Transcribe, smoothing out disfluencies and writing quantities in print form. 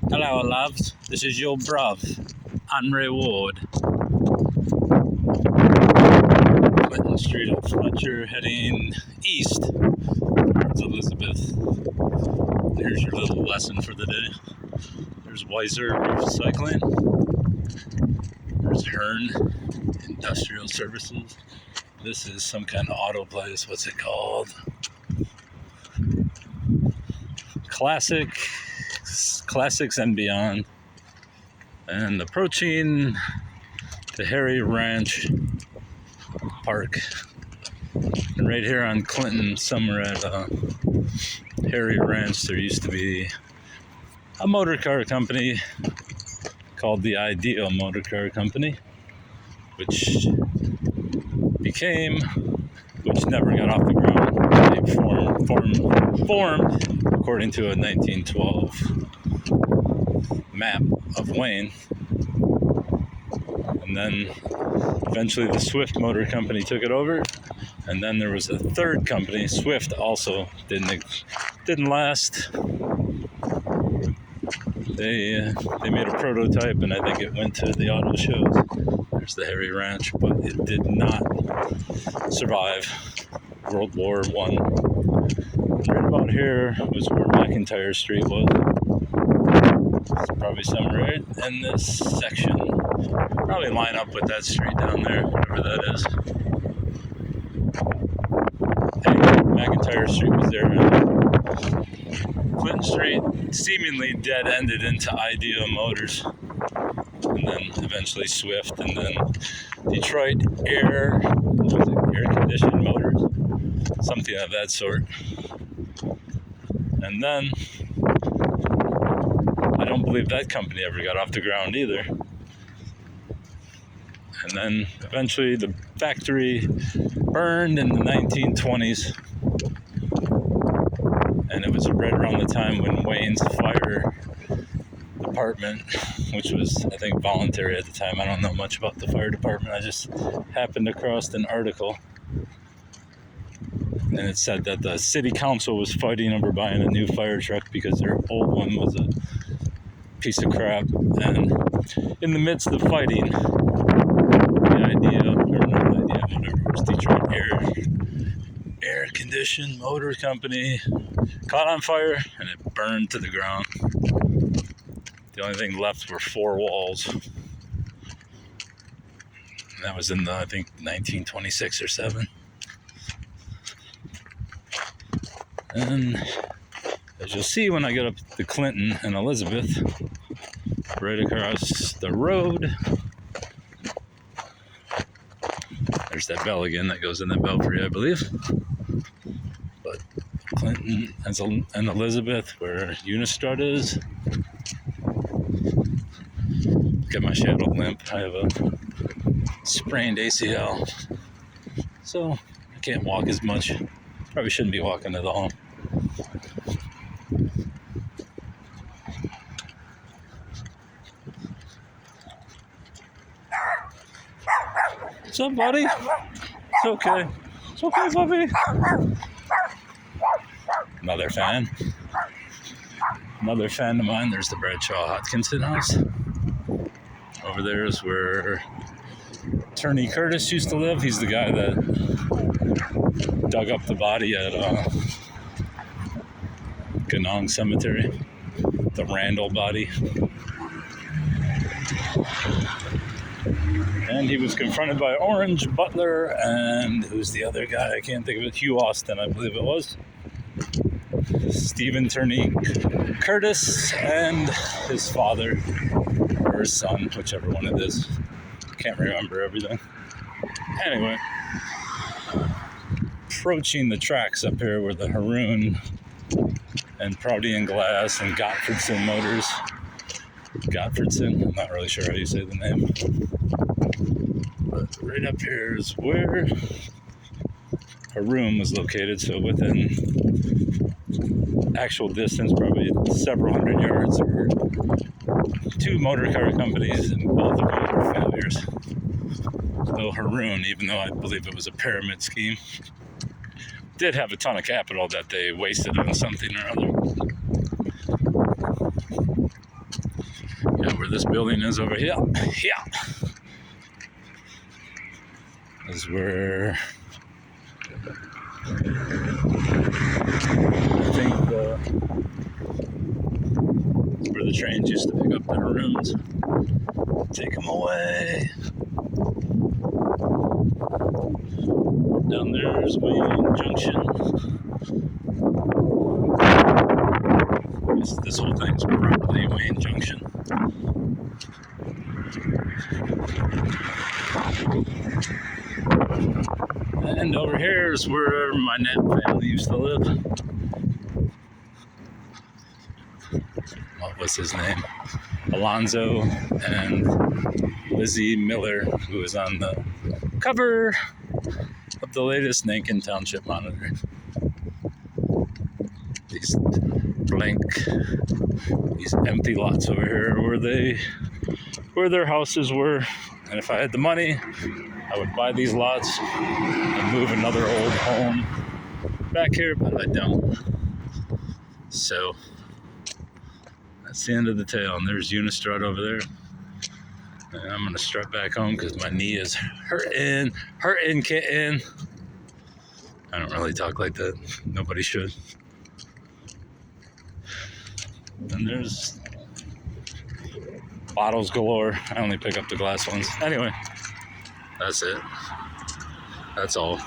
Hello, loves. This is your bruv, Henry Ward. Clinton Street at Fletcher, heading east towards Elizabeth. Here's your little lesson for the day. There's Weiser Recycling. There's Hearn Industrial Services. This is some kind of auto place. What's it called? Classics and Beyond. And approaching the Harry Ranch Park. And right here on Clinton, somewhere at Harry Ranch, there used to be a motor car company called the Ideal Motor Car Company, which never got off the ground. They formed according to a 1912 map of Wayne. And then eventually the Swift Motor Company took it over. And then there was a third company. Swift also didn't last. They made a prototype, and I think it went to the auto shows. There's the Harry Ranch, but it did not survive World War I. Right about here was where McIntire Street was. It's probably somewhere in this section. Probably line up with that street down there, whatever that is. Anyway, McIntire Street was there. Clinton Street seemingly dead-ended into Ideal Motors. And then eventually Swift, and then Detroit Air Conditioned Motors. Something of that sort. And then I don't believe that company ever got off the ground either. And then eventually the factory burned in the 1920s. And it was right around the time when Wayne's fire department, which was, I think, voluntary at the time. I don't know much about the fire department. I just happened across an article. And it said that the city council was fighting over buying a new fire truck because their old one was a piece of crap. And in the midst of fighting, whatever it was, Detroit Air Conditioned Motor Company caught on fire, and it burned to the ground. The only thing left were four walls. And that was in the, I think, 1926 or 7. And as you'll see when I get up to Clinton and Elizabeth, right across the road, there's that bell again that goes in that belfry, I believe. But Clinton and Elizabeth, where Unistrut is. Look at my shadow limp. I have a sprained ACL, so I can't walk as much. Probably shouldn't be walking at all. What's up, buddy? It's okay. It's okay, puppy. Another fan of mine. There's the Bradshaw Hodgkinson house. Over there is where Attorney Curtis used to live. He's the guy that dug up the body at Ganong Cemetery, the Randall body. And he was confronted by Orange Butler and who's the other guy? I can't think of it. Hugh Austin, I believe it was. Stephen Turney Curtis and his father, or his son, whichever one it is. Can't remember everything. Anyway, approaching the tracks up here were the Haroon and Prouty and Glass and Gottfredson Motors. Gottfredson, I'm not really sure how you say the name. But right up here is where Haroon was located, so within actual distance, probably several hundred yards, there were two motor car companies, and both of them were failures. So Haroon, even though I believe it was a pyramid scheme, did have a ton of capital that they wasted on something or other. this building is over here. Yeah. This is where I think where the trains used to pick up their rooms, take them away. Down there's Wayne Junction. This whole thing's probably Wayne Junction. And over here is where my Nat family used to live. What was his name? Alonzo and Lizzie Miller, who was on the cover of the latest Nankin Township Monitor. These empty lots over here where their houses were. And if I had the money, I would buy these lots and move another old home back here, but I don't. So that's the end of the tale. And there's Unistrut over there. And I'm going to strut back home because my knee is hurting, kitten. I don't really talk like that. Nobody should. And there's bottles galore. I only pick up the glass ones. Anyway, that's it. That's all.